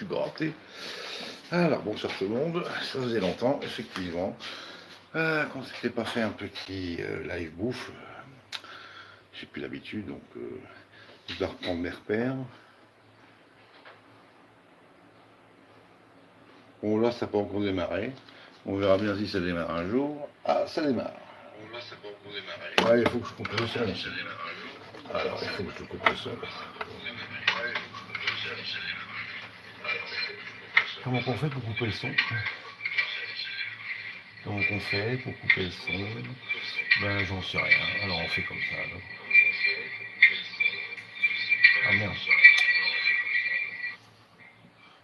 suis gratté. Alors, bonsoir tout le monde. Ça faisait longtemps, effectivement, qu'on ne s'était pas fait un petit live bouffe. J'ai plus l'habitude, donc je dois reprendre mes repères. Bon, là, ça n'a pas encore démarré. On verra bien si ça démarre un jour. Ah, ça démarre. Bon, là, ça n'a pas encore démarré. Ouais, il faut que je coupe le son. Alors, il faut que je coupe le son. Comment on fait pour couper le son? Comment on fait pour couper le son? Ben, j'en sais rien. Alors, on fait comme ça. Alors. Ah merde.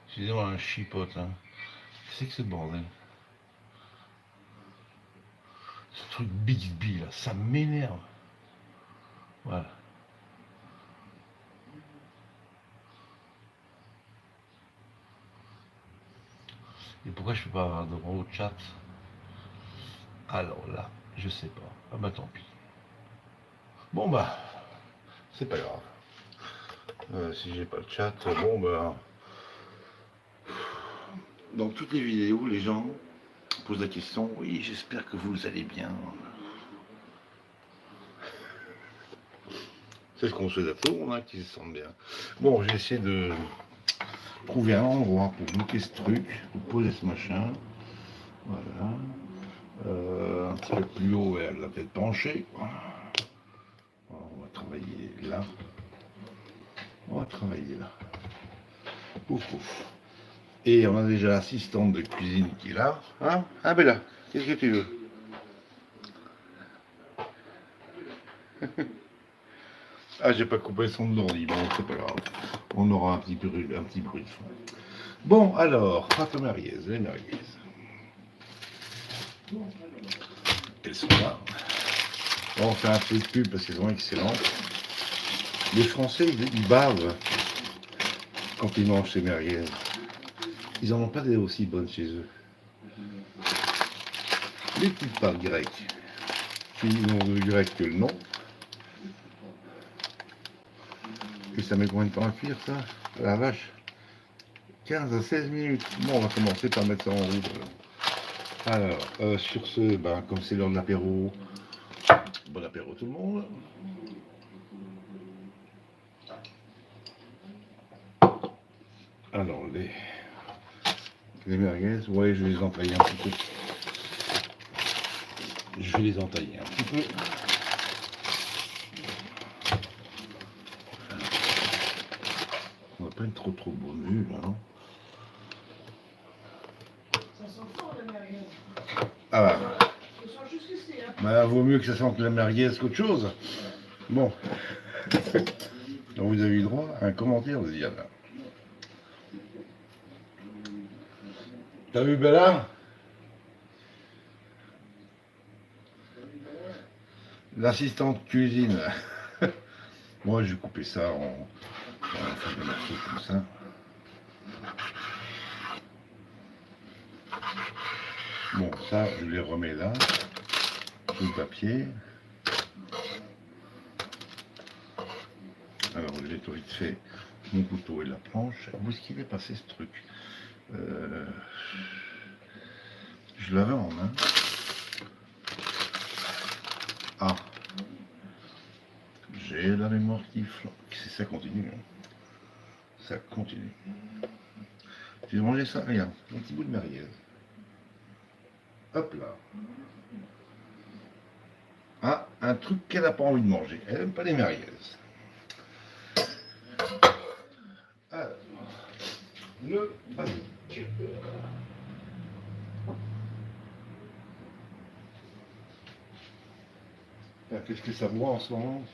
Excusez-moi, un chipote. Hein. Qu'est-ce que c'est ce bordel? Ce truc Bixby, là, ça m'énerve. Voilà. Et pourquoi je peux pas avoir droit au chat? Alors là, je sais pas. Ah bah tant pis. Bon bah, c'est pas grave. Si j'ai pas le chat, bon bah... Dans toutes les vidéos, les gens posent la question, oui, j'espère que vous allez bien. C'est ce qu'on souhaite à tout le monde, hein, qui se sentent bien. Bon, j'ai essayé de trouver un endroit pour bloquer ce truc, pour poser ce machin. Voilà. Un petit peu plus haut, elle la tête penchée. On va travailler là. On va travailler là. Ouf, ouf. Et on a déjà l'assistante de cuisine qui est là. Hein, Bella, qu'est-ce que tu veux? Ah, j'ai pas coupé le son de l'ordi, bon, c'est pas grave. On aura un petit bruit de fond. Bon, alors, pâte aux merguez, les merguez. Elles sont là. On fait un peu de pub parce qu'elles sont excellentes. Les Français, ils bavent quand ils mangent ces merguez. Ils n'en ont pas des aussi bonnes chez eux. Les petites pâtes grecques, qui n'ont de grec que le nom. Et ça met combien de temps à cuire, ça? La vache. 15 à 16 minutes. Bon, on va commencer par mettre ça en route. Alors, sur ce, ben, comme c'est l'heure de l'apéro, bon apéro tout le monde. Alors, les merguez, ouais, je vais les entailler un petit peu. Je vais les entailler un petit peu. On va pas être trop bonnu, là, non? Ça sent fort la merguez. Ah bah. Ça sent juste ici, hein. Bah, vaut mieux que ça sente la merguez qu'autre chose. Bon. Donc vous avez eu droit à un commentaire de Diana. T'as vu Bella? L'assistante cuisine. Moi, j'ai coupé ça en des morceaux comme ça. Bon, ça, je les remets là, sous le papier. Alors, je nettoie vite fait mon couteau et la planche. Où est-ce qu'il est passé ce truc? Je l'avais en main. Ah, j'ai la mémoire qui flanque. Ça continue. Hein. Ça continue. J'ai mangé ça, regarde, un petit bout de merguez. Hop là. Ah, un truc qu'elle n'a pas envie de manger. Elle n'aime pas les merguez. Alors, le basique. Qu'est-ce que ça boit en ce moment?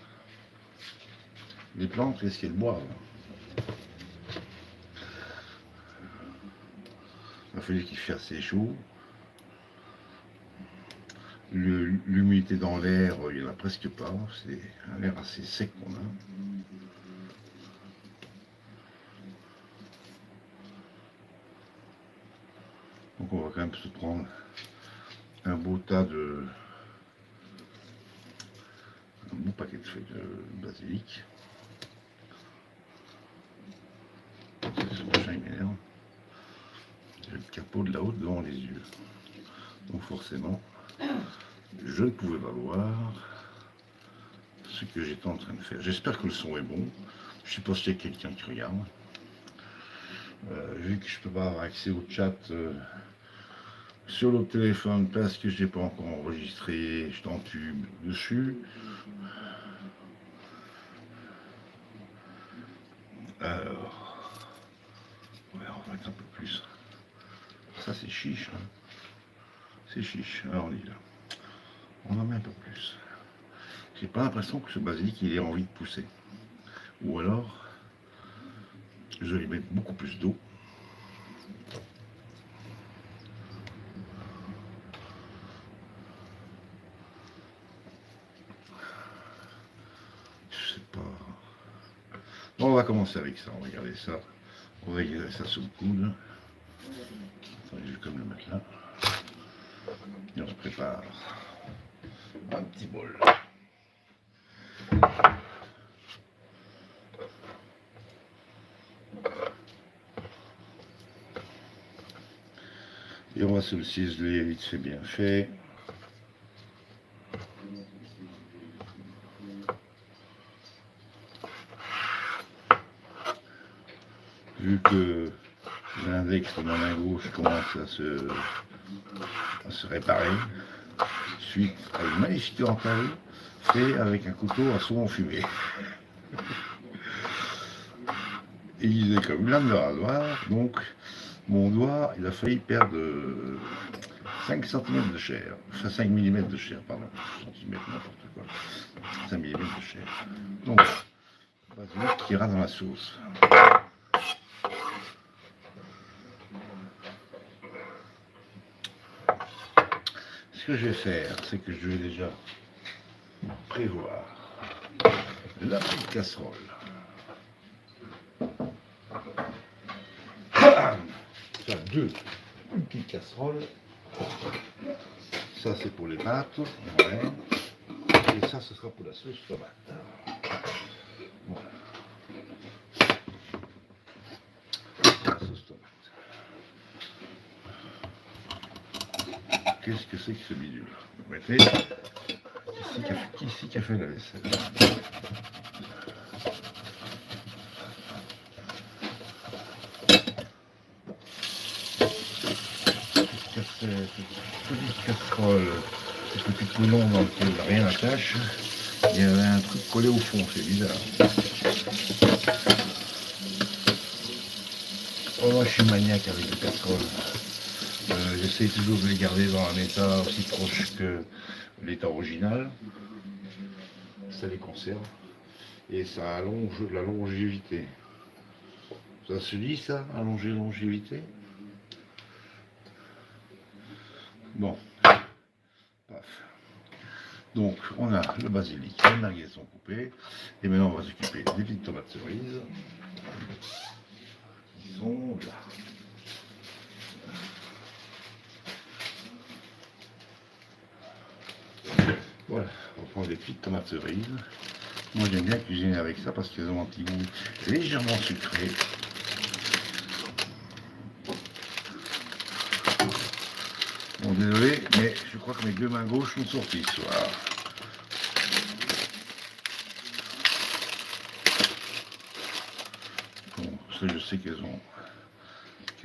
Les plantes, qu'est-ce qu'elles boivent? Il fallait qu'il fasse assez chaud. L'humidité dans l'air, il n'y en a presque pas. C'est un air assez sec qu'on a. Donc on va quand même se prendre un beau tas de... un beau paquet de feuilles de basilic. Ce machin il m'énerve. peau de la haute devant les yeux. Donc forcément, je ne pouvais pas voir ce que j'étais en train de faire. J'espère que le son est bon. Je ne sais pas s'il y a quelqu'un qui regarde. Vu que je ne peux pas avoir accès au chat sur le téléphone parce que je n'ai pas encore enregistré, je t'entube dessus. Alors, ouais, on va mettre un peu plus. Ça c'est chiche. Hein. C'est chiche. Alors on y va. On en met un peu plus. J'ai pas l'impression que ce basilic il ait envie de pousser. Ou alors, je vais mettre beaucoup plus d'eau. Je sais pas. Bon, on va commencer avec ça. On va regarder ça. On va regarder ça sous le coude. Attendez, je vais comme le mettre là. Et on se prépare un petit bol. Et on va se le ciseler vite fait bien fait. Vu que l'index de ma main gauche commence à se réparer, suite à une magnifique dentelle fait avec un couteau à saumon fumé. Aiguisé comme une lame de rasoir, donc mon doigt, il a failli perdre 5 cm de chair, enfin 5 mm de chair, pardon, centimètres, n'importe quoi, 5 mm de chair. Donc, basilic qui ira dans la sauce. Ce que je vais faire, c'est que je vais déjà prévoir la petite casserole. Enfin, une petite casserole. Ça, c'est pour les pâtes. Ouais. Et ça, ce sera pour la sauce tomate. Voilà. La sauce tomate. Qu'est-ce que c'est que ce bidule? Vous mettez qui a fait la vaisselle? Petite casserole, ce petit poulon dans lequel rien n'attache. Il y avait un truc collé au fond, c'est bizarre. Oh, moi je suis maniaque avec les casseroles. J'essaie toujours de les garder dans un état aussi proche que l'état original. Ça les conserve. Et ça allonge la longévité. Ça se dit ça, allonger la longévité? Bon. Paf. Donc, on a le basilic, les merguez sont coupées. Et maintenant, on va s'occuper des petites tomates cerises. Qui sont là. Voilà, on prend des petites tomates cerises. Moi, j'aime bien cuisiner avec ça parce qu'elles ont un petit goût légèrement sucré. Bon, désolé, mais je crois que mes deux mains gauches sont sorties ce soir. Bon, ça je sais qu'elles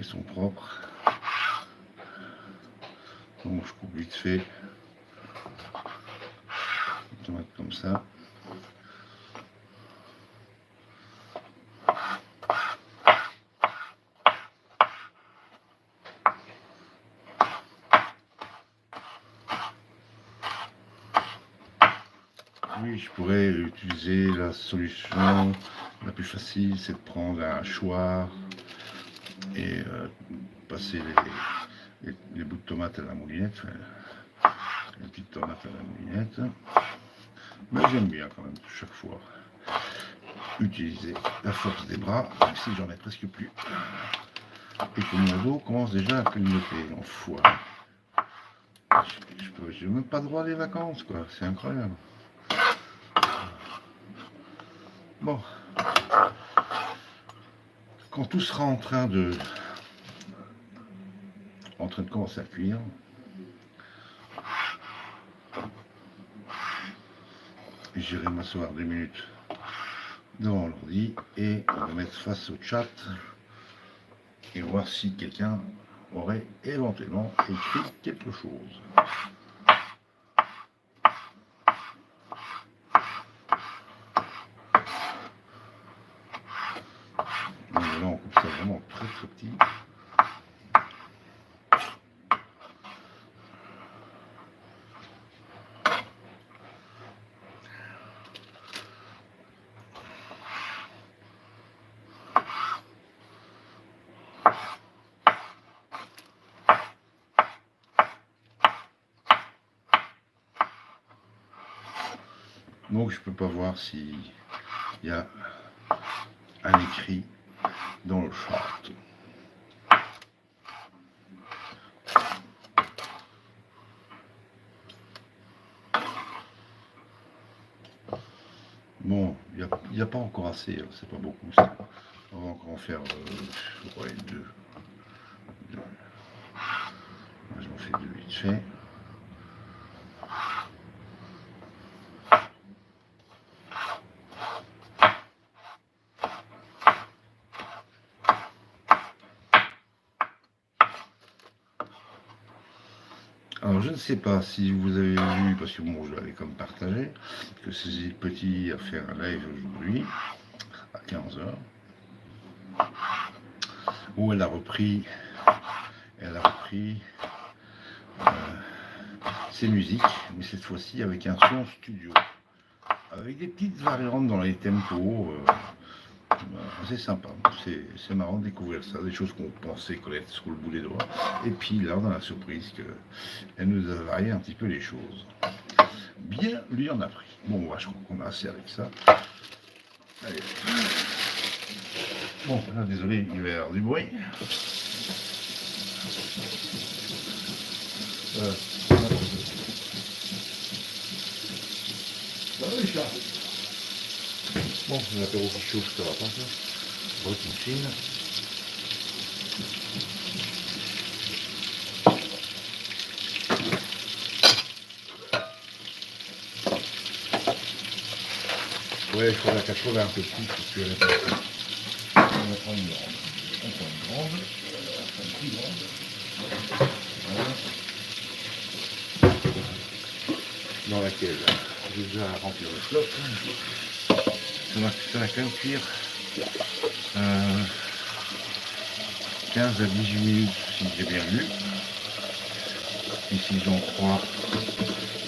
sont propres. Donc je coupe vite fait. Une tomate comme ça. Oui, je pourrais utiliser la solution la plus facile, c'est de prendre un hachoir et passer les bouts de tomate à la moulinette, enfin, les petites tomates à la moulinette. Mais j'aime bien quand même chaque fois utiliser la force des bras, même si j'en ai presque plus. Et que mon dos commence déjà à clignoter en foie. Je n'ai même pas droit à des vacances, quoi, c'est incroyable. Bon, quand tout sera en train de en train de commencer à cuire. J'irai m'asseoir 2 minutes devant l'ordi et me mettre face au chat et voir si quelqu'un aurait éventuellement écrit quelque chose. Donc là on coupe ça vraiment très très petit. Donc je peux pas voir s'il y a un écrit dans le chat. Bon, il n'y a pas encore assez, hein, c'est pas beaucoup ça. On va encore en faire ouais, 2. Moi, j'en fais 2 vite fait. Alors je ne sais pas si vous avez vu, parce que bon je l'avais comme partagé, que ces petits a fait un live aujourd'hui à 15h où elle a repris ses musiques, mais cette fois-ci avec un son studio, avec des petites variantes dans les tempos. C'est sympa, c'est marrant de découvrir ça, des choses qu'on pensait connaître sur le bout des doigts. Et puis là, on a la surprise qu'elle nous a varié un petit peu les choses. Bien, lui en a pris. Bon, je crois qu'on a assez avec ça. Allez. Bon, là, désolé, il va y avoir du bruit. Bon, l'apéro qui chauffe, ça va pas ça. Routine fine. Ouais, il faut la 80 un peu plus parce que on va prendre une grande. On prend une grande. On prend une plus grande. Voilà. Dans laquelle j'ai déjà rempli le flop. Ça va quand même cuire 15 à 18 minutes si j'ai bien vu. Et si j'en crois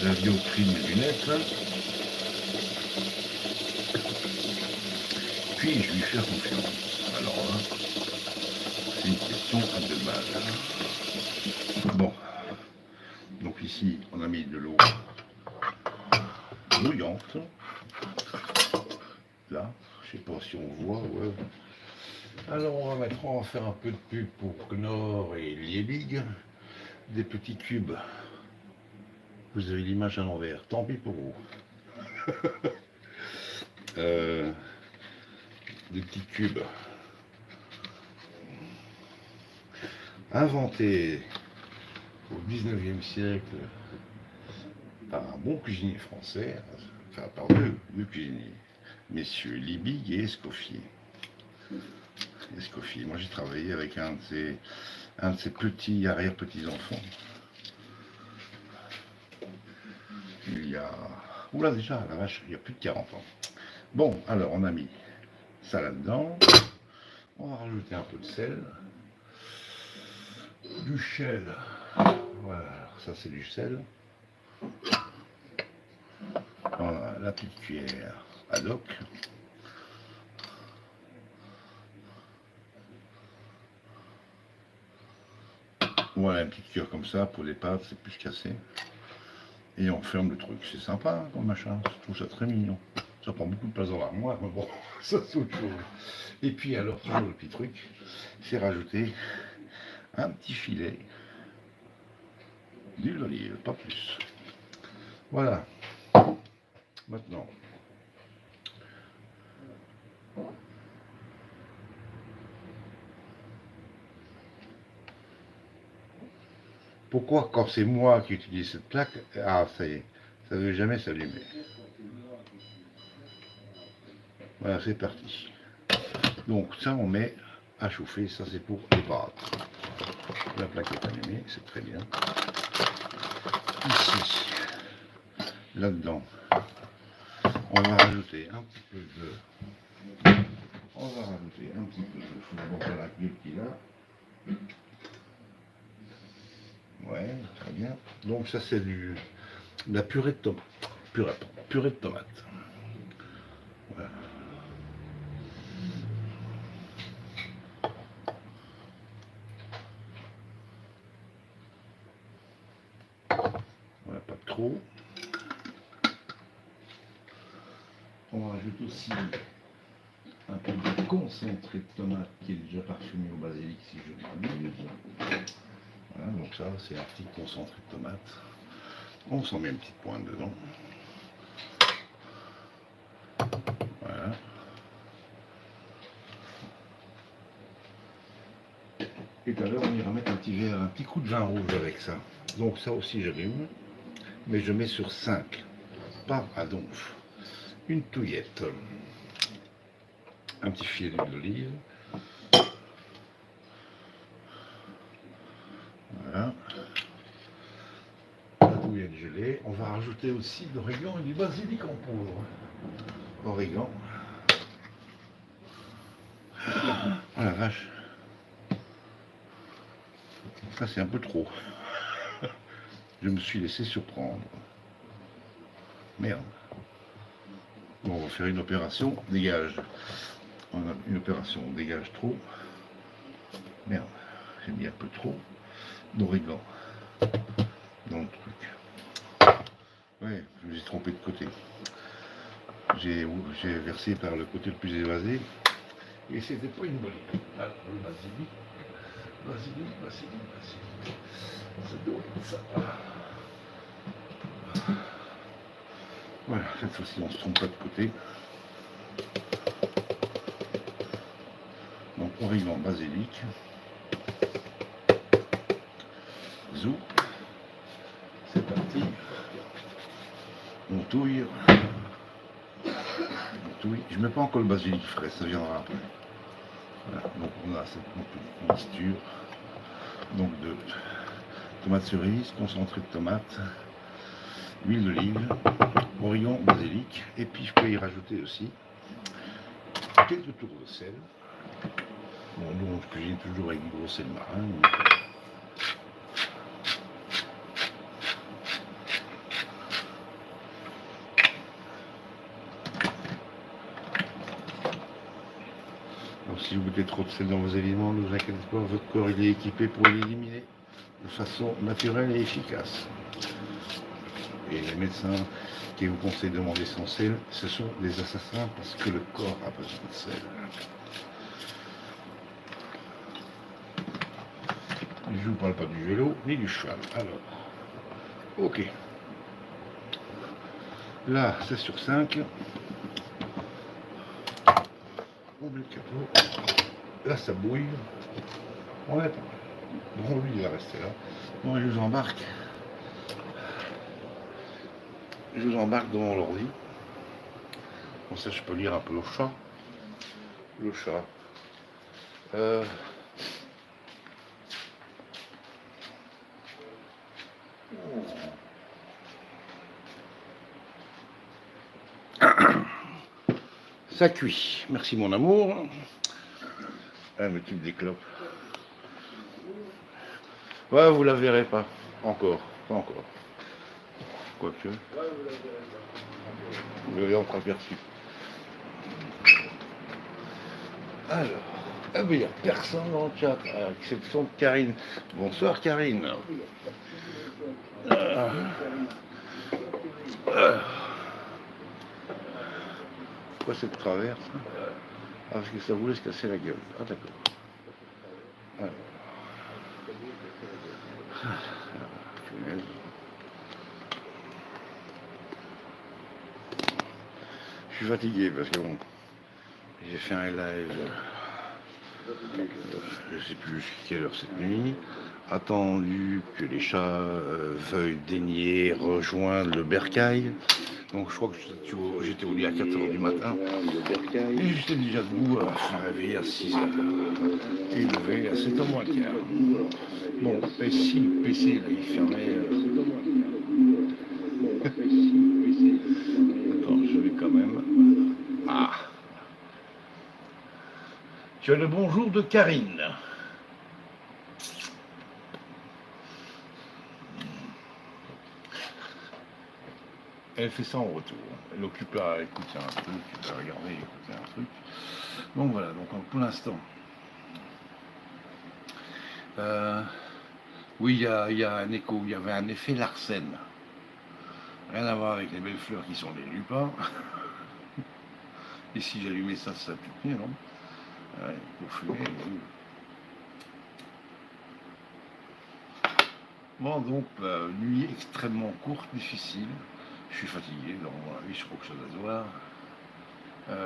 la bioprime des lunettes. Puis-je lui faire confiance? Alors là, c'est une question à 2 balles. Bon, donc ici on a mis de l'eau bouillante. Là, je sais pas si on voit, ouais. Alors on va faire un peu de pub pour Knorr et Liebig. Des petits cubes. Vous avez l'image à l'envers, tant pis pour vous. Des petits cubes inventés au 19e siècle par un bon cuisinier français, enfin par deux cuisiniers, messieurs Liebig et Escoffier. Moi j'ai travaillé avec un de ses petits arrière-petits-enfants. Il y a... Oula déjà, la vache, il y a plus de 40 ans. Bon, alors on a mis ça là-dedans. On va rajouter un peu de sel. Du sel. Voilà, alors ça c'est du sel. Voilà, la petite cuillère ad hoc. Voilà, une petite cuillère comme ça pour les pâtes, c'est plus cassé. Et on ferme le truc. C'est sympa hein, comme machin, je trouve ça très mignon. Ça prend beaucoup de place dans l'armoire, mais bon, ça c'est autre chose. Et puis alors, toujours le petit truc, c'est rajouter un petit filet d'huile d'olive, pas plus. Voilà. Maintenant, Pourquoi quand c'est moi qui utilise cette plaque, ah ça y est, ça ne veut jamais s'allumer. Voilà, c'est parti. Donc ça on met à chauffer, ça c'est pour les pâtes. La plaque est allumée, c'est très bien. Ici, là-dedans, on va rajouter un petit peu de... On va rajouter un petit peu de... Il faut d'abord faire la cuve qu'il a. Ouais, très bien. Donc ça c'est de la purée de tomate. Purée de tomate. Voilà. Voilà, pas trop. On rajoute aussi un peu de concentré de tomate qui est déjà parfumé au basilic si je m'amuse. Voilà, donc ça c'est un petit concentré de tomate. On s'en met une petite pointe dedans. Voilà. Et tout à l'heure on ira mettre un petit coup de vin rouge avec ça. Donc ça aussi j'allume, mais je mets sur 5, pas à donf. Une touillette, un petit filet d'huile d'olive. Voilà. La touillette gelée. On va rajouter aussi de l'origan et du basilic en poudre. Origan. Oh la vache. Ça c'est un peu trop. Je me suis laissé surprendre. Merde. Bon, on va faire une opération dégage. On a une opération dégage trop. Merde, j'ai mis un peu trop d'origan dans le truc. Ouais, je me suis trompé de côté. J'ai versé par le côté le plus évasé et c'était pas une bonne idée. Alors, le basilic. Ça doit être ça. Voilà, cette fois-ci on se trompe pas de côté. Donc origan, basilic, zou, c'est parti. On touille. Je ne mets pas encore le basilic frais, ça viendra après. Voilà, donc on a cette mixture donc de tomates cerises, concentré de tomate, huile d'olive, origan, basilic, et puis je peux y rajouter aussi quelques tours de sel. Bon, nous on cuisine toujours avec du gros sel marin. Donc si vous mettez trop de sel dans vos aliments, ne vous inquiétez pas, votre corps il est équipé pour l'éliminer de façon naturelle et efficace. Et les médecins qui vous conseillent de manger sans sel, ce sont des assassins parce que le corps a besoin de sel. Je ne vous parle pas du vélo ni du cheval. Alors, ok. Là, c'est sur 5. On met le capot. Là, ça bouille. On est pas mal. Bon, lui, il va rester là. Bon, je vous embarque. Je vous embarque dans mon ordi. Comme ça, je peux lire un peu le chat. Le chat. Ça cuit. Merci mon amour. Ah, mais tu me déclopes. Ouais, vous la verrez pas. Encore. Pas encore. Quoique. Vous l'avez entreaperçu. Alors. Ah ben il n'y a personne dans le chat, à exception de Karine. Bonsoir Karine. Pourquoi cette traverse? Ah, parce que ça voulait se casser la gueule. Ah d'accord. Alors. Je suis fatigué parce que bon, j'ai fait un live, je sais plus quelle heure cette nuit, attendu que les chats veuillent daigner rejoindre le bercail. Donc je crois que j'étais au lit à 4 h du matin. Et j'étais déjà debout à faire réveiller à 6 h. Et levé à 7 h moins le quart. Bon, et si le PC là, il fermait. Attends, je vais quand même. Ah. Tu as le bonjour de Karine. Elle fait ça en retour. Elle occupe à écouter un truc, à regarder, écouter un truc. Donc voilà, donc pour l'instant. Oui, il y a un écho, il y avait un effet Larsen. Rien à voir avec les belles fleurs qui sont les lupins. Et si j'allumais ça, ça pu tenir, non? Ouais, pour fumer. Bon, donc, nuit extrêmement courte, difficile. Je suis fatigué, dans mon avis, je crois que ça doit se voir.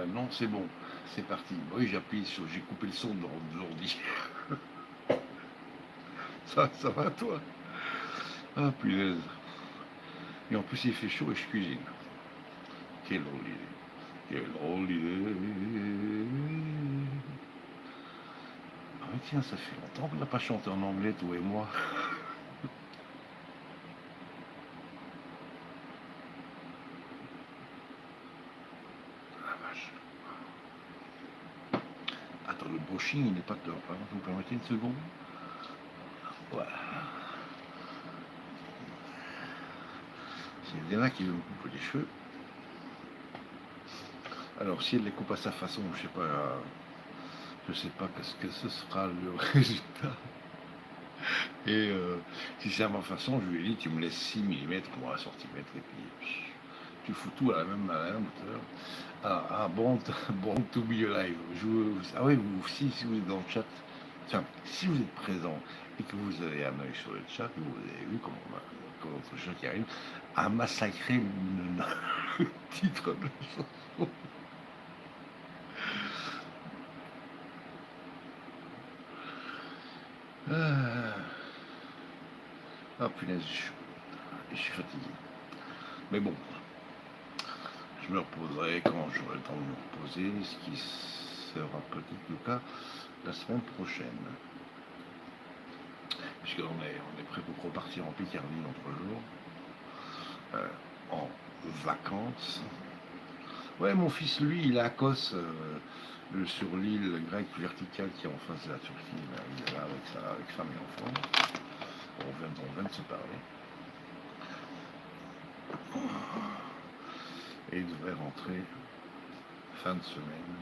Non, c'est bon, c'est parti. Oui, j'ai coupé le son de l'ordi. Ça va, toi? Ah, punaise. Et en plus, il fait chaud et je cuisine. Quelle drôle idée. Quelle drôle idée. Ah, mais tiens, ça fait longtemps qu'on n'a pas chanté en anglais, toi et moi. Ah, vache. Attends, le brushing, il n'est pas top. Hein. Vous me permettez une seconde? Voilà. C'est Diana qui veut me couper les cheveux. Alors, si elle les coupe à sa façon, je sais pas ce que ce sera le résultat. Et si c'est à ma façon, je lui ai dit, tu me laisses 6 mm, moi à centimètre, et puis tu fous tout à la même hauteur. Bon, bon to be alive. Ah oui, si vous êtes dans le chat, tiens, si vous êtes présent et que vous avez un œil sur le chat, vous avez vu comment notre chat qui arrive a massacré le titre de la chanson. Ah punaise, je suis fatigué. Mais bon, je me reposerai quand j'aurai le temps de me reposer, ce qui sera peut-être le cas la semaine prochaine. Puisqu'on est prêt pour repartir en Picardie dans 3 jours, en vacances. Ouais, mon fils, lui, il est à Kos, sur l'île grecque verticale qui est en face de la Turquie. Il est là avec femme et enfant. On vient de se parler. Et il devrait rentrer fin de semaine.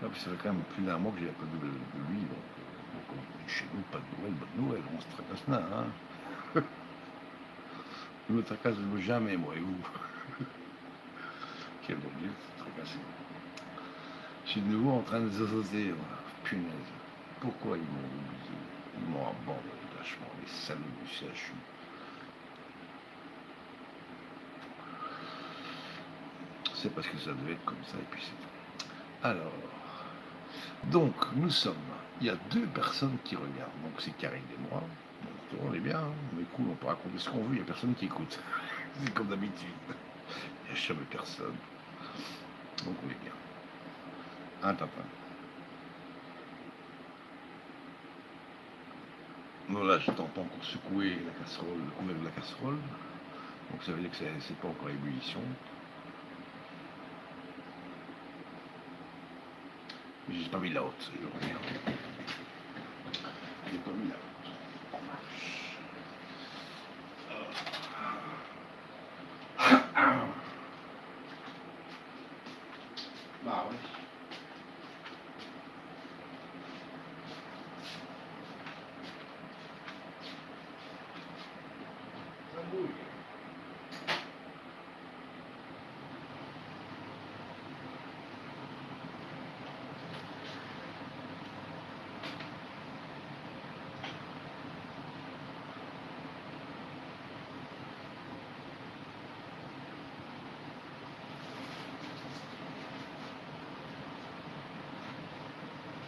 Non, puis ça fait quand même plus d'un mois que j'ai pas de nouvelles de lui, donc chez nous, pas de Noël, on se tracasse là, hein. Je me tracasse jamais, moi, et vous. Quel bon Dieu, c'est tracassé. Je suis de nouveau en train de zozoter, voilà. Punaise. Pourquoi ils m'ont oublié? Ils m'ont abandonné lâchement, les salauds du CHU. C'est parce que ça devait être comme ça, et puis c'est tout. Alors, donc, il y a 2 personnes qui regardent, donc c'est Karine et moi. Donc, on est bien, on est cool, on peut raconter ce qu'on veut, il n'y a personne qui écoute. C'est comme d'habitude. Il n'y a jamais personne. Donc on est bien. Un tapin. Bon là, je t'entends encore secouer la casserole, le couvercle de la casserole. Donc ça veut dire que c'est pas encore ébullition. Mais j'ai pas mis la haute, je reviens. J'ai pas mis la haute. Bah ouais. Ça bouille.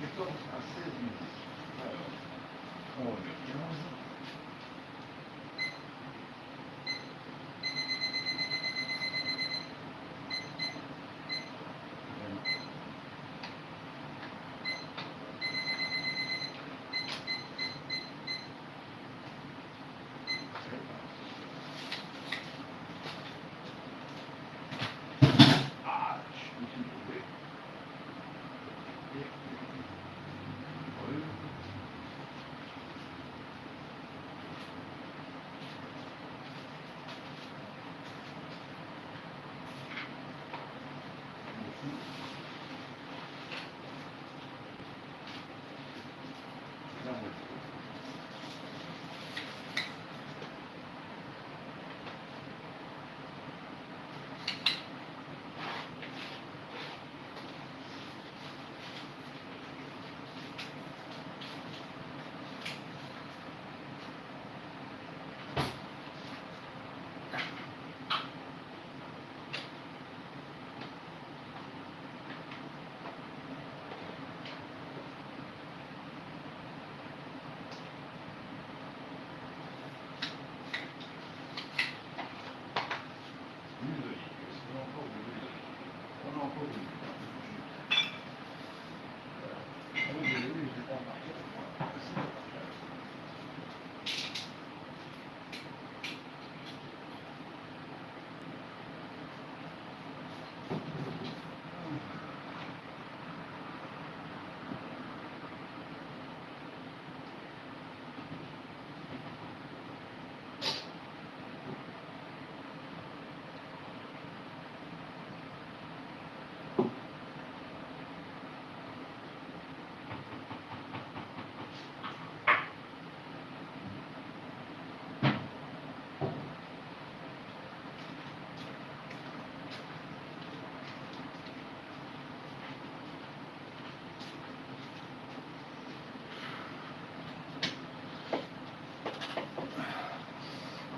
Je commence à 16 minutes. Alors. On va mettre 15. Ah, je me suis trompé.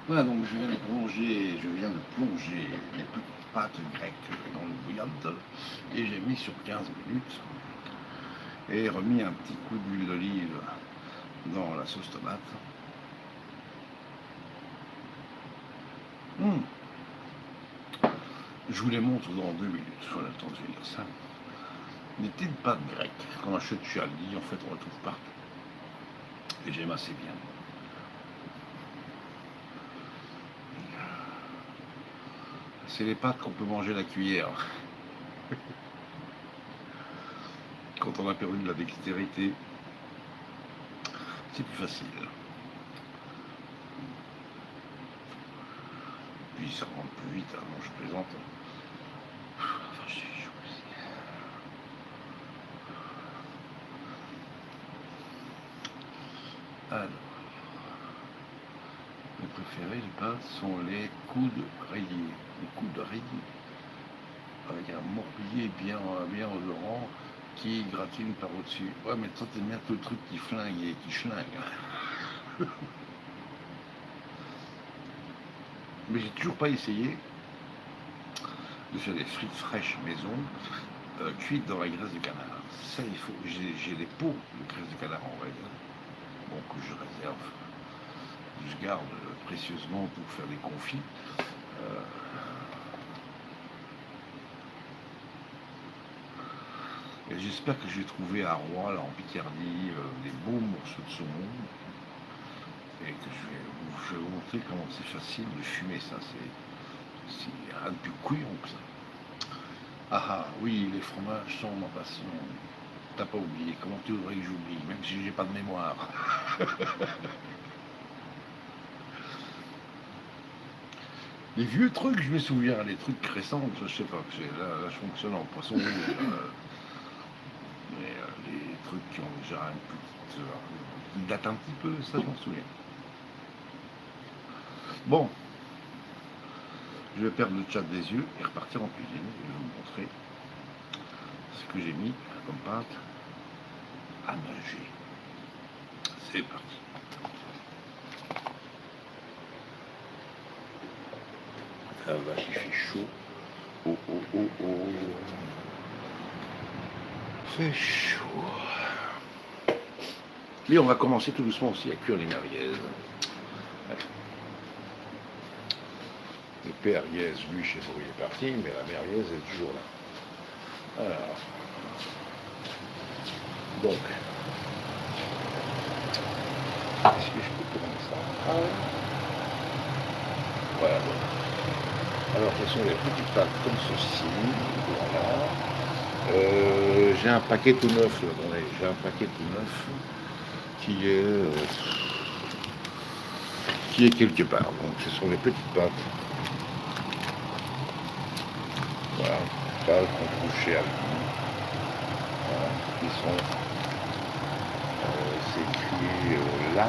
Voilà, donc je viens de plonger les petites pâtes grecques dans le bouillante et j'ai mis sur 15 minutes et remis un petit coup d'huile d'olive dans la sauce tomate. Je vous les montre dans 2 minutes, voilà le temps de finir ça. Des petites pâtes grecques qu'on achète chez Aldi, en fait on retrouve partout. Et j'aime assez bien. C'est les pâtes qu'on peut manger à la cuillère. Quand on a perdu de la dextérité, c'est plus facile. Puis ça rentre plus vite, hein, non, je plaisante. Enfin, je suis chaud aussi. Alors, mes préférés, les pâtes, sont les coudes rayés. Les coudes rayés, avec un morbier bien odorant qui gratine par au-dessus. Ouais, mais toi, t'aimes bien tout le truc qui flingue et qui schlingue. Mais j'ai toujours pas essayé de faire des frites fraîches maison cuites dans la graisse de canard. Ça, il faut. J'ai des pots de graisse de canard en vrai, bon, que je réserve, que je garde précieusement pour faire des confits. Et j'espère que je vais trouver à Rouen, là, en Picardie, des beaux morceaux de saumon. Et que je vais vous montrer comment c'est facile de fumer ça. C'est rien de plus couillon que ça. Ah ah, oui, les fromages sont ma passion. T'as pas oublié, comment tu voudrais que j'oublie, même si j'ai pas de mémoire. Les vieux trucs, je me souviens, les trucs récents, je sais pas, là je fonctionne en poisson rouge. Mais les trucs qui ont déjà une petite. Qui datent un petit peu, ça je m'en souviens. Bon, je vais perdre le chat des yeux et repartir en cuisine. Je vais vous montrer ce que j'ai mis comme pâte à manger. C'est parti. Ah vache, il fait chaud. Oh oh oh oh. Il fait chaud. Mais on va commencer tout doucement aussi à cuire les merguez. Allez. Le merguez, lui, je sais pas où il est parti, mais la merguez est toujours là. Alors, donc, est-ce que je peux tourner ça? Voilà. Alors, ce sont les petites pâtes comme ceci. Voilà. J'ai un paquet tout neuf. Attendez, j'ai un paquet tout neuf qui est quelque part. Donc, ce sont les petites pâtes. Voilà, pâtes qu'on trouve chez Aldi. Voilà, qui sont, c'est écrit là,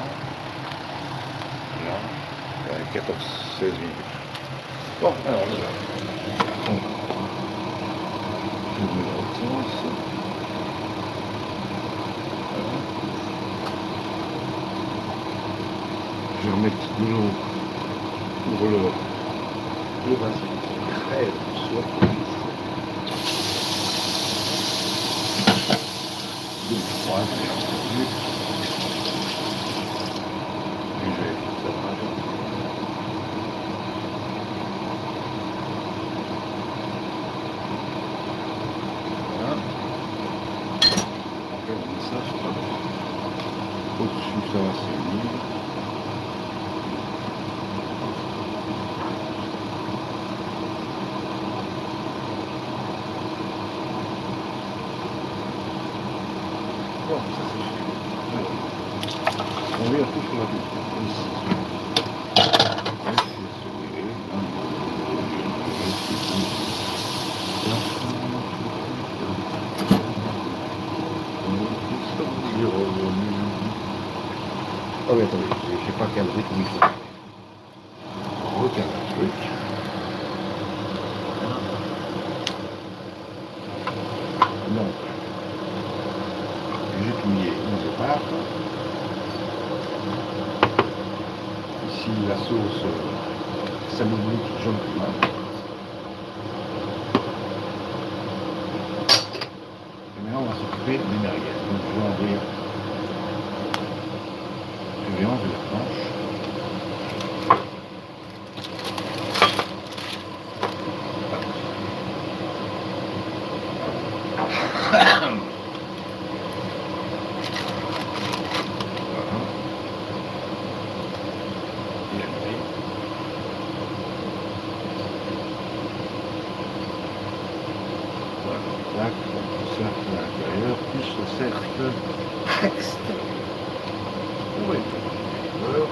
14-16 minutes. Bon, alors on y va. Donc, je mets dans l'autre sens. Voilà. Je vais remettre de l'eau pour le basilic crève soit de 3 minutes. Et je vais faire ça. Voilà. Après on met ça au-dessus, ça va s'éliminer. Bon, ça c'est sûr. On met un peu sur la douche, ici. Oh mais attendez, j'ai pas cadré comme il faut. Recadre le truc. Donc, j'ai plié mon départ. Ici la sauce salmonique jaune piment. Et maintenant on va s'occuper des merguez. Donc je vais enlever la planche. Là, le cercle à l'intérieur, plus le cercle extérieur. Où est l'intérieur?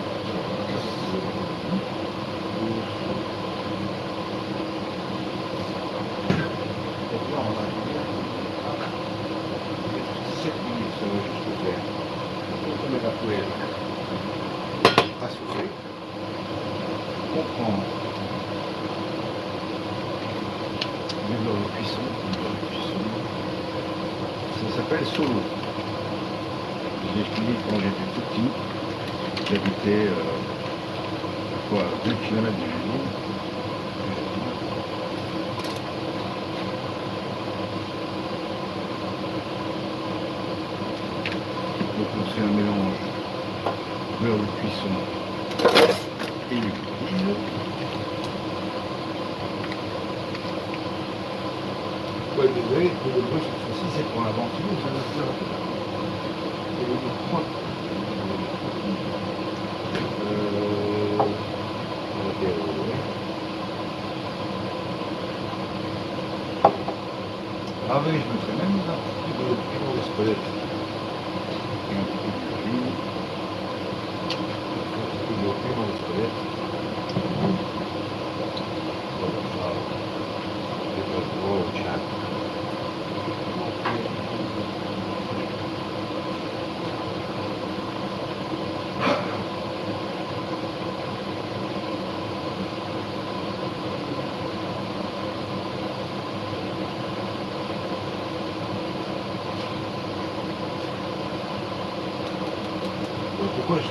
Donc là, on va dire 7 minutes, ça va juste le faire. Donc on met la poêle à chauffer. On prend du beurre de cuisson. Ça s'appelle solo. J'ai fini quand j'étais tout petit. J'habitais 2 km de l'usine. Donc on fait un mélange beurre de cuisson et l'huile. Ouais, désolé, le bruit cette fois-ci c'est pour la ventile, ça va faire un peu tard. Et le point. Ah oui, je me fais même un petit peu de piment d'Espelette. Et un petit peu d'huile. Un petit peu de piment d'Espelette. Voilà, ça. C'est pas trop au chat.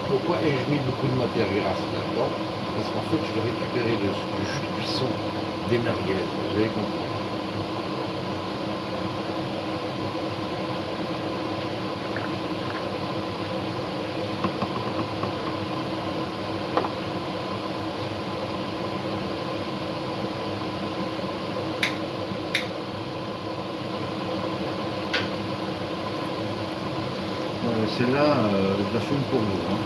Pourquoi ai-je mis beaucoup de matière grasse là-dedans? Parce qu'en fait, je vais récupérer le jus de cuisson des merguez. Vous avez compris. celle-là, je la fume pour vous. Hein.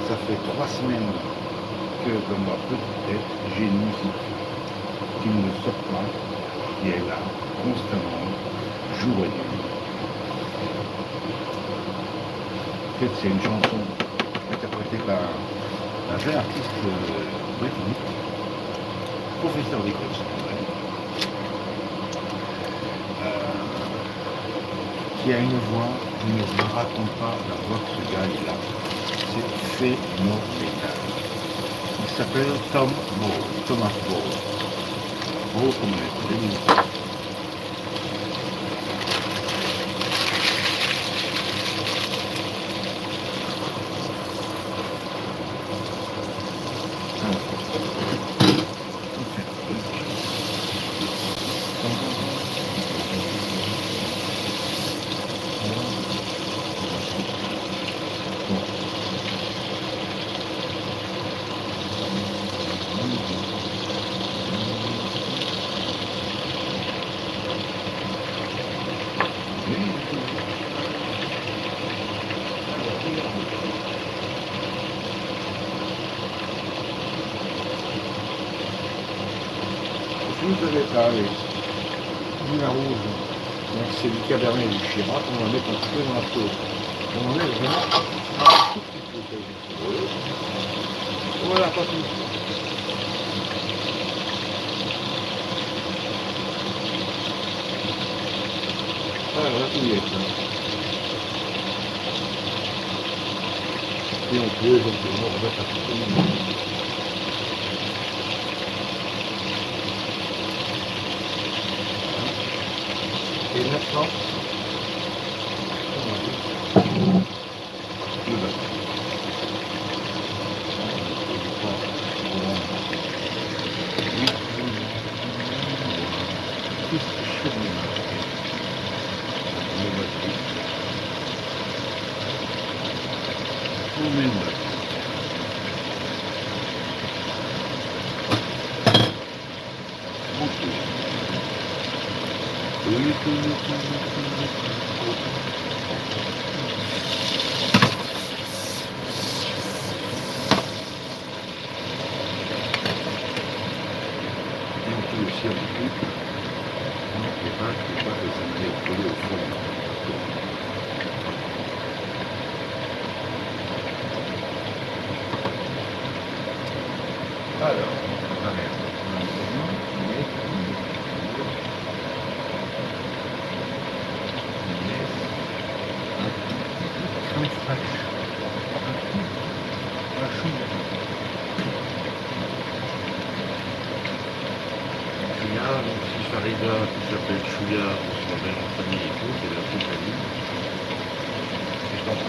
Ça fait 3 semaines que dans ma petite tête, j'ai une musique qui ne sort pas, qui est là, constamment, jour et nuit. En fait, c'est une chanson interprétée par un jeune artiste britannique, professeur d'école secondaire, qui a une voix qui ne vous raconte pas la voix que ce gars est là. C'est phénoménal. Il s'appelle Tom Ball, Thomas Ball. Ball comme on est. Vous avez ça avec du vin rouge, donc c'est du Cabernet et du Shiraz, on va mettre un petit peu dans la sauce. On en met vraiment un tout petit peu. Voilà, pas tout. Voilà, là tout y est. Et on peut éventuellement remettre un petit peu de limon. Et maintenant, le bac. On met le bac. Aussi un petit peu. Les pâtes, ça va aller coller au fond. Alors, on va mettre donc si Farida, qui s'appelle Chouya, on se rappelle en famille et tout, c'est la compagnie. C'est pas mal.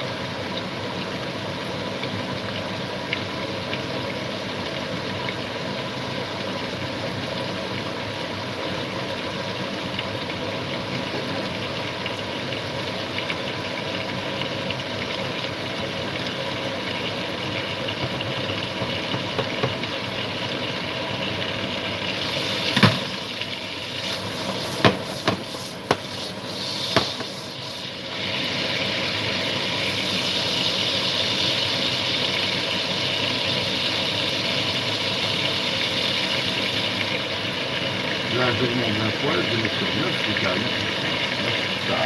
Là, je demande un poil, je mets sur 9, je gagne. Ça.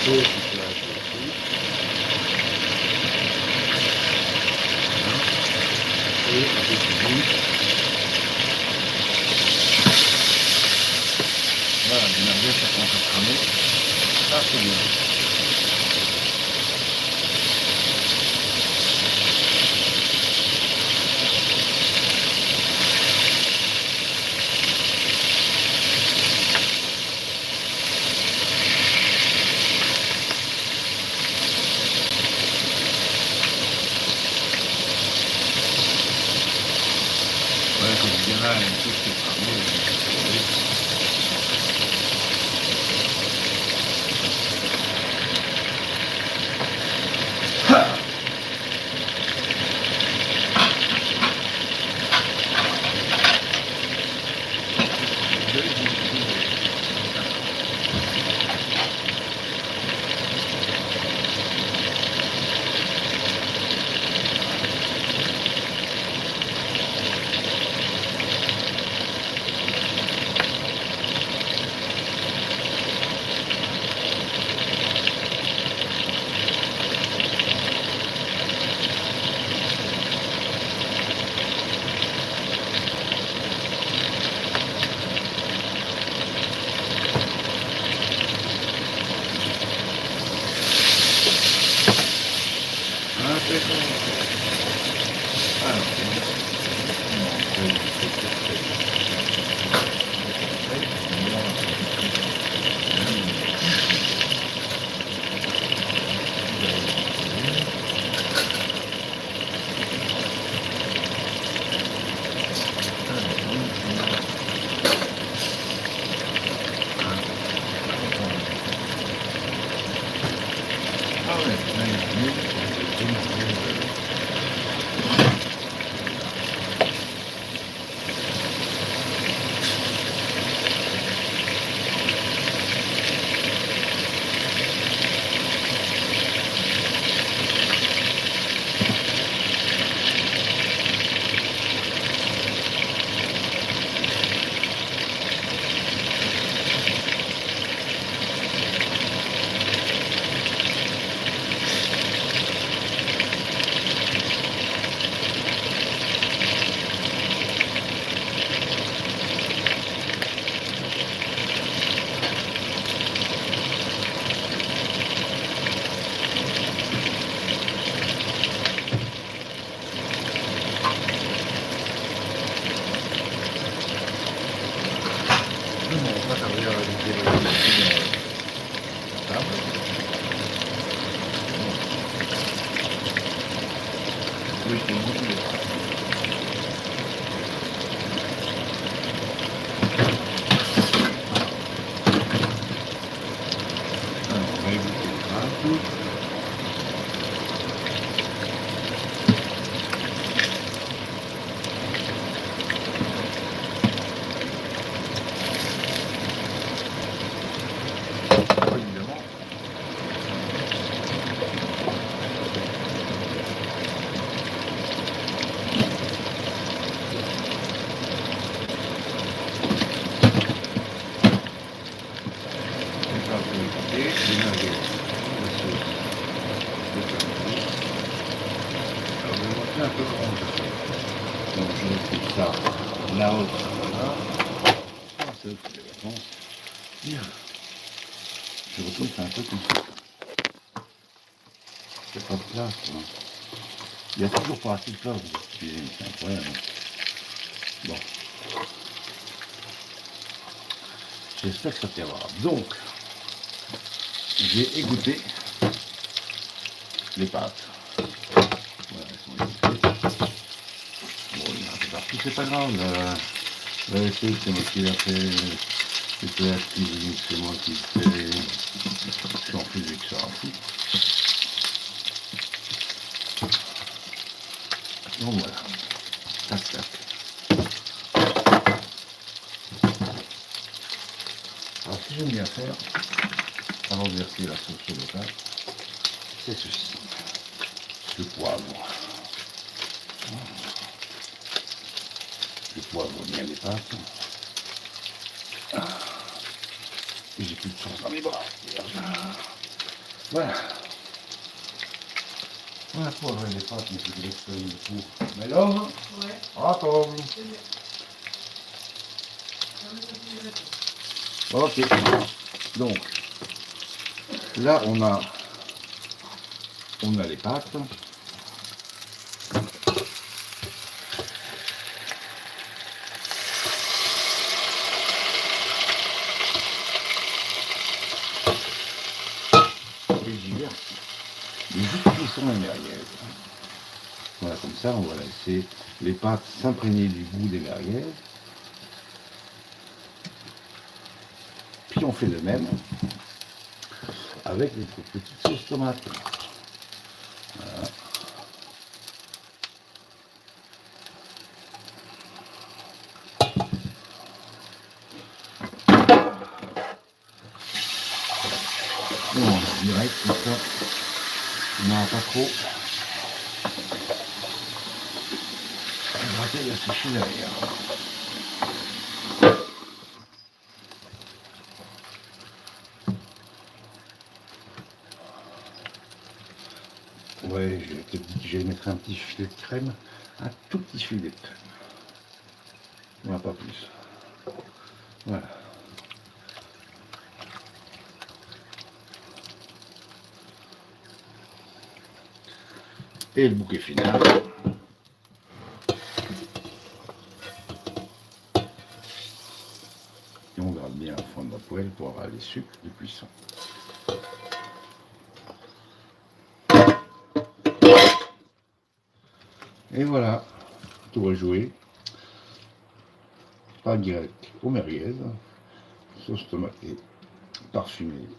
peu, tu peux acheter aussi. Et un peu plus vite. Voilà, les merguez, ça commence à cramer. Ça, c'est bien. Ouais, quand je viens là, il y a une chose qui est cramée. Oui, c'est beaucoup de ça. Alors, on va égoutter les pâtes. Évidemment. Et les merguez, la sauce, le pâté. Alors je vais montrer un peu comment je fais. Donc je retrouve ça là-haut, voilà. Ah, c'est autre les vacances. Bien. Je retourne ça un peu comme ça. Il n'y a pas de place. Hein. Il n'y a toujours pas assez de place dans cette cuisine, c'est incroyable. Bon. J'espère que ça plaira. Donc, j'ai égoutter les pâtes. Voilà, elles sont égouttées. Bon, il y en a un peu partout, c'est pas grave. La vaisselle, c'est moi qui l'ai fait. C'était la cuisine, c'est moi qui le fais. Je suis en plus avec ça aussi. Donc voilà. Tac, tac. Alors, ce que j'aime bien faire, avant de verser la sauce sur le pâte, c'est ceci. Le poivre. Le poivre bien les pâtes. Et j'ai plus de sauce dans mes bras. Voilà. Voilà pour les pâtes, mais je laisse le coup. Mais l'homme, Ouais. à table. C'est bien. Ah, mais ça, c'est bien. Ok. Donc, là, on a les pâtes. Et divers. Les jus qui sont merguez. Voilà, comme ça, on va laisser les pâtes s'imprégner du goût des merguez. Puis on fait le même avec les petites sauces tomates. Voilà. Bon, direct, comme ça, il n'y en a pas trop. Gratter la sécher derrière. Ouais, je t'ai dit que j'allais mettre un petit filet de crème, un tout petit filet de crème. Voilà, pas plus. Voilà. Et le bouquet final. Et on garde bien au fond de la poêle pour avoir les sucres de cuisson. Et voilà, tout est joué. Pâte grecque aux merguez, sauce tomatée, parfumée,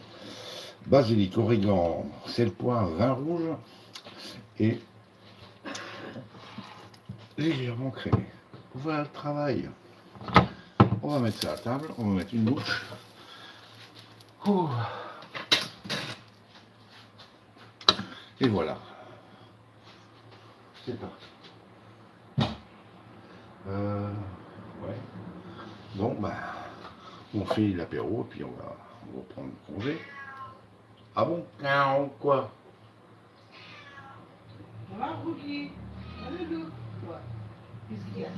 basilic, origan, sel, poivre, vin rouge et légèrement crémé. Voilà le travail. On va mettre ça à table, on va mettre une bouche. Ouh. Et voilà. C'est parti. Ouais. Bon, ben, on fait l'apéro et puis on va prendre le congé. Ah bon? Quoi? Ça va, Rookie? Salut, Lou. Ouais. Qu'est-ce qu'il y a?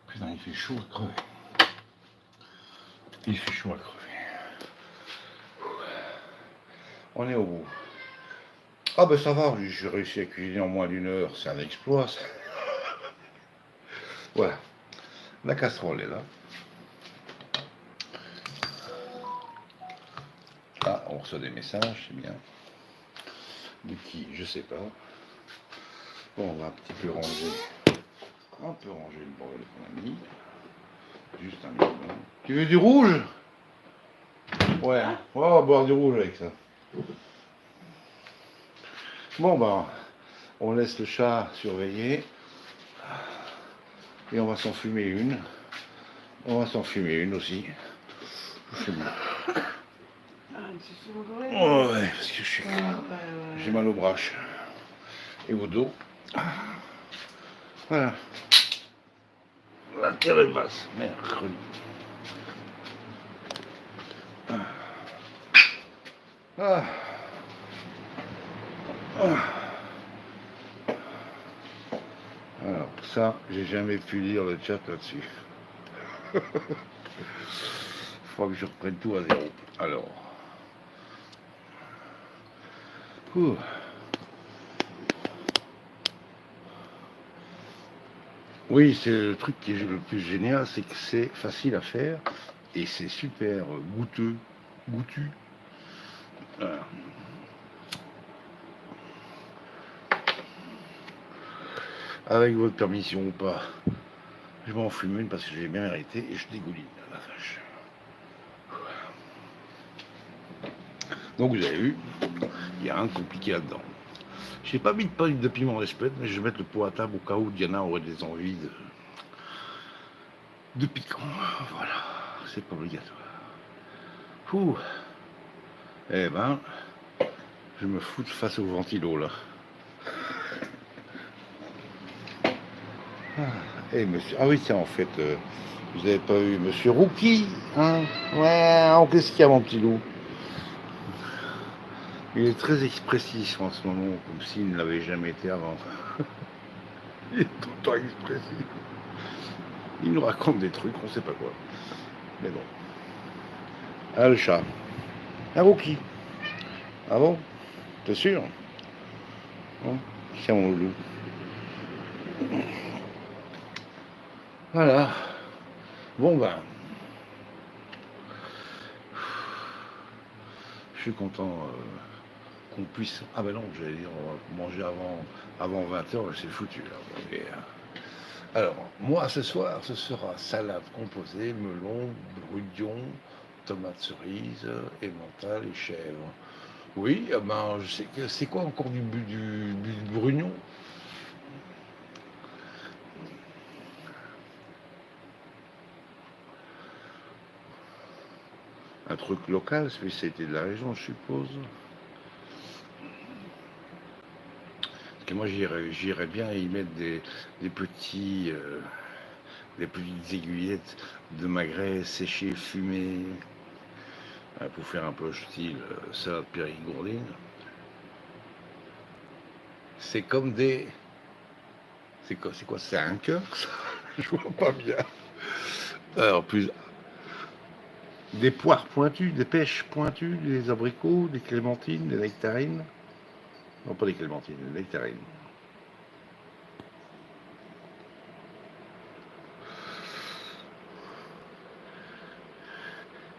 Putain, il fait chaud à crever. Il fait chaud à crever. On est au bout. Ah ben ça va, j'ai réussi à cuisiner en moins d'une heure, c'est un exploit ça. Voilà, la casserole est là. Ah, on reçoit des messages, c'est bien. De qui, je sais pas. Bon, on va un petit peu ranger. Un peu ranger le bordel qu'on a mis. Juste un minimum. Tu veux du rouge? Ouais, on va boire du rouge avec ça. Bon ben, on laisse le chat surveiller. Et on va s'en fumer une. On va s'en fumer une aussi. C'est bon. Ah, tu fais encore les Oh, ouais, parce que je suis. Ouais. J'ai mal au bras et au dos. Voilà. La terre est basse, mercredi. Ah. Ah. Alors, ça, j'ai jamais pu lire le chat là-dessus. Il faudra que je reprenne tout à zéro. Alors. Ouh. Oui, c'est le truc qui est le plus génial, c'est que c'est facile à faire et c'est super goûtu. Voilà. Avec votre permission ou pas, je m'en fume une parce que j'ai bien mérité et je dégouline la vache. Donc vous avez vu, il y a un compliqué là-dedans. J'ai pas mis de piment d'espèce, mais je vais mettre le pot à table au cas où Diana aurait des envies de piquant. Voilà, c'est pas obligatoire. Ouh. Eh ben, je me fous face au ventilo là. Ah, monsieur. Ah oui, c'est en fait, Vous avez pas vu Monsieur Rookie, hein? Ouais, oh, qu'est-ce qu'il y a, mon petit loup? Il est très expressif en ce moment, comme s'il ne l'avait jamais été avant. Il est tout le temps expressif. Il nous raconte des trucs, on sait pas quoi. Mais bon. Ah, le chat. Un Rookie. Ah bon? T'es sûr? Hein? Tiens, mon loup. Voilà. Bon, ben. Je suis content qu'on puisse. Ah ben non, j'allais dire, on va manger avant 20h, c'est foutu. Là. Et, alors, moi, ce soir, ce sera salade composée, melon, brugnon, tomates cerises, emmental et chèvre. Oui, ben, je sais que c'est quoi encore du brugnon? Un truc local, spécialité de la région, je suppose. Parce que moi, j'irais bien y mettre des petits, des petites aiguillettes de magret séchées, fumées, pour faire un peu style salade périgourdine. C'est comme des. C'est quoi? C'est un cœur, ça? Je vois pas bien. Alors, plus. Des poires pointues, des pêches pointues, des abricots, des clémentines, des nectarines. Non, pas des clémentines, des nectarines.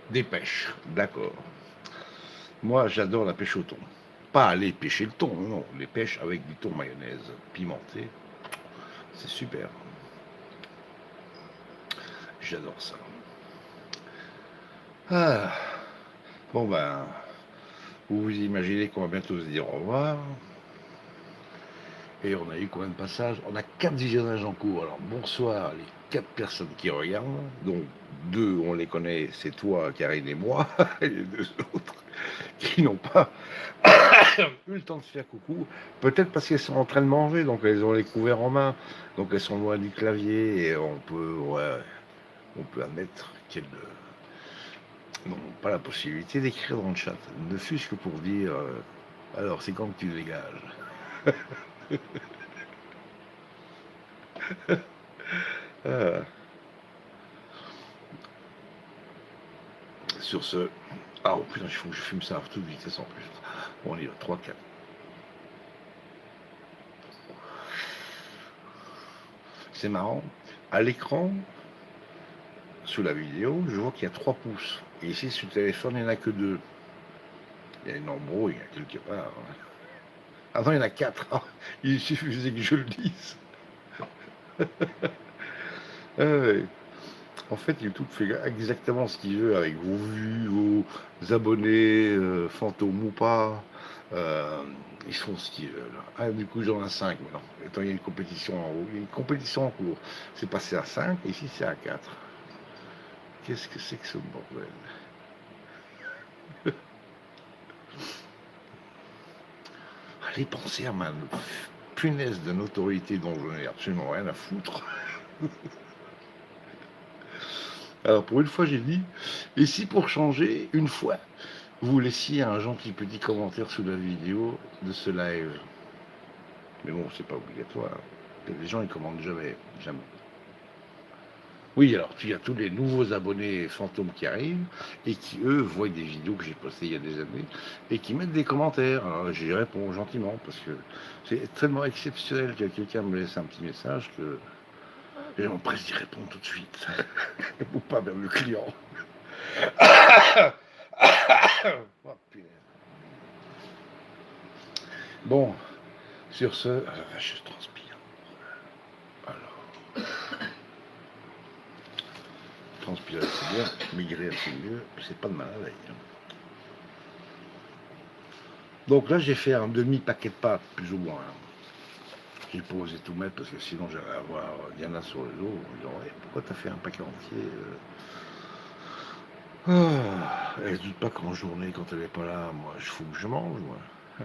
Des pêches, d'accord. Moi, j'adore la pêche au thon. Pas aller pêcher le thon, non, les pêches avec du thon mayonnaise pimenté. C'est super. J'adore ça. Ah. Bon ben, vous vous imaginez qu'on va bientôt se dire au revoir. Et on a eu combien de passages? On a 4 visionnages en cours. Alors bonsoir les 4 personnes qui regardent. Donc 2, on les connaît, c'est toi, Karine et moi. Et les 2 autres qui n'ont pas eu le temps de se faire coucou. Peut-être parce qu'elles sont en train de manger, donc elles ont les couverts en main. Donc elles sont loin du clavier et on peut admettre qu'elles n'ont pas la possibilité d'écrire dans le chat. Ne fût-ce que pour dire alors c'est quand que tu dégages. Ah. Sur ce. Ah oh, putain, il faut que je fume ça à toute vitesse en plus. Bon, on y va, 3-4. C'est marrant. À l'écran, sous la vidéo, je vois qu'il y a 3 pouces. Et ici, sur le téléphone, il n'y en a que 2. Il y a une embrouille quelque part. Ah non, il y en a 4. Ah, il suffisait que je le dise. Ouais. En fait, YouTube fait exactement ce qu'il veut avec vos vues, vos abonnés, fantômes ou pas. Ils font ce qu'ils veulent. Ah, du coup, j'en ai 5 maintenant. Attends, il y a une compétition en haut. Il y a une compétition en cours. C'est passé à 5 et ici c'est à 4. Qu'est-ce que c'est que ce bordel? Allez penser à ma punaise de notoriété dont je n'ai absolument rien à foutre. Alors pour une fois j'ai dit, et si pour changer, une fois, vous laissiez un gentil petit commentaire sous la vidéo de ce live. Mais bon, c'est pas obligatoire. Les gens ils commandent jamais, jamais. Oui, alors il y a tous les nouveaux abonnés fantômes qui arrivent et qui eux voient des vidéos que j'ai postées il y a des années et qui mettent des commentaires. Alors j'y réponds gentiment parce que c'est tellement exceptionnel que quelqu'un me laisse un petit message que j'ai l'empresse d'y répondre tout de suite. Ou pas même le client. Oh, punaise. Bon, sur ce, je transpire. Alors, transpirer c'est bien, maigrir c'est mieux, c'est pas de mal à la vie. Donc là j'ai fait un demi-paquet de pâtes, plus ou moins. J'ai pas osé tout mettre parce que sinon j'allais avoir Diana sur le dos. Ouais, pourquoi t'as fait un paquet entier Elle se doute pas qu'en journée, quand elle est pas là, moi, il faut que je mange, moi. Hein.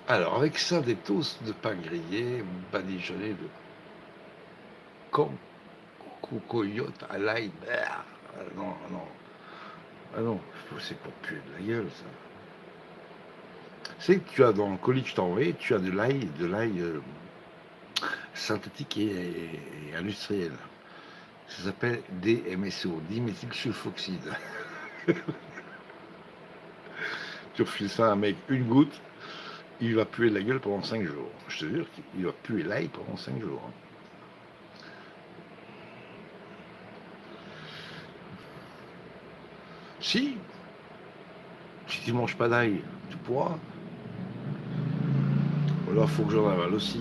Alors, avec ça, des toasts de pain grillé, badigeonnés de cocoyote à l'ail. Ah non, non. Ah non, c'est pour puer de la gueule, ça. C'est que tu as dans le colis que je t'ai envoyé, tu as de l'ail synthétique et industriel. Ça s'appelle DMSO, diméthylsulfoxyde. Tu refiles ça à un mec, une goutte, il va puer de la gueule pendant 5 jours. Je te jure qu'il va puer l'ail pendant 5 jours. Si tu ne manges pas d'ail, tu pourras. Là, il faut que j'en avale aussi.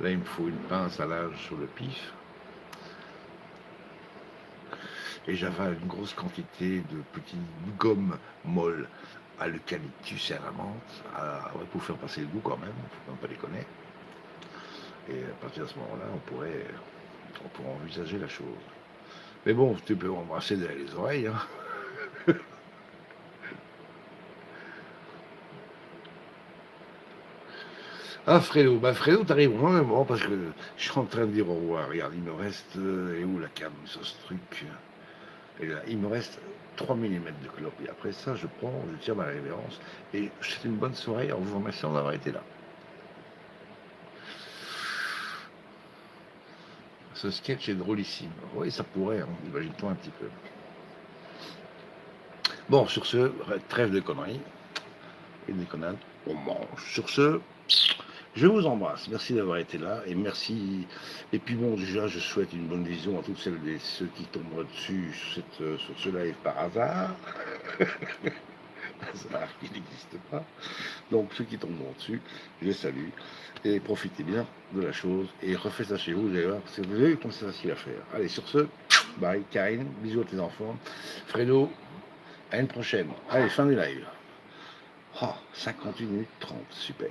Là, il me faut une pince à l'âge sur le pif. Et j'avale une grosse quantité de petites gommes molles à l'eucalyptus et à la menthe, pour faire passer le goût quand même, faut même pas déconner. Et à partir de ce moment-là, on pourrait envisager la chose. Mais bon, tu peux embrasser derrière les oreilles. Hein. Ah Fredo, t'arrives au même moment parce que je suis en train de dire au revoir. Regarde, il me reste, et où la cam sur ce truc? Et là, il me reste 3 millimètres de clope. Et après ça, je tire ma révérence. Et c'est une bonne soirée en vous remerciant d'avoir été là. Ce sketch est drôlissime. Oui, ça pourrait, hein. Imagine-toi un petit peu. Bon, sur ce, trêve de conneries et de déconnades, on mange. Sur ce, je vous embrasse. Merci d'avoir été là et merci. Et puis bon, déjà, je souhaite une bonne vision à toutes celles et ceux qui tombent dessus sur ce live par hasard. Hasard qui n'existe pas. Donc ceux qui tombent dessus, je les salue et profitez bien de la chose et refaites ça chez vous, vous allez voir, vous avez vu comme c'est facile à faire. Allez, sur ce, bye, Karine, bisous à tes enfants. Fredo, à une prochaine. Allez, fin du live. Oh, 58 minutes 30, super.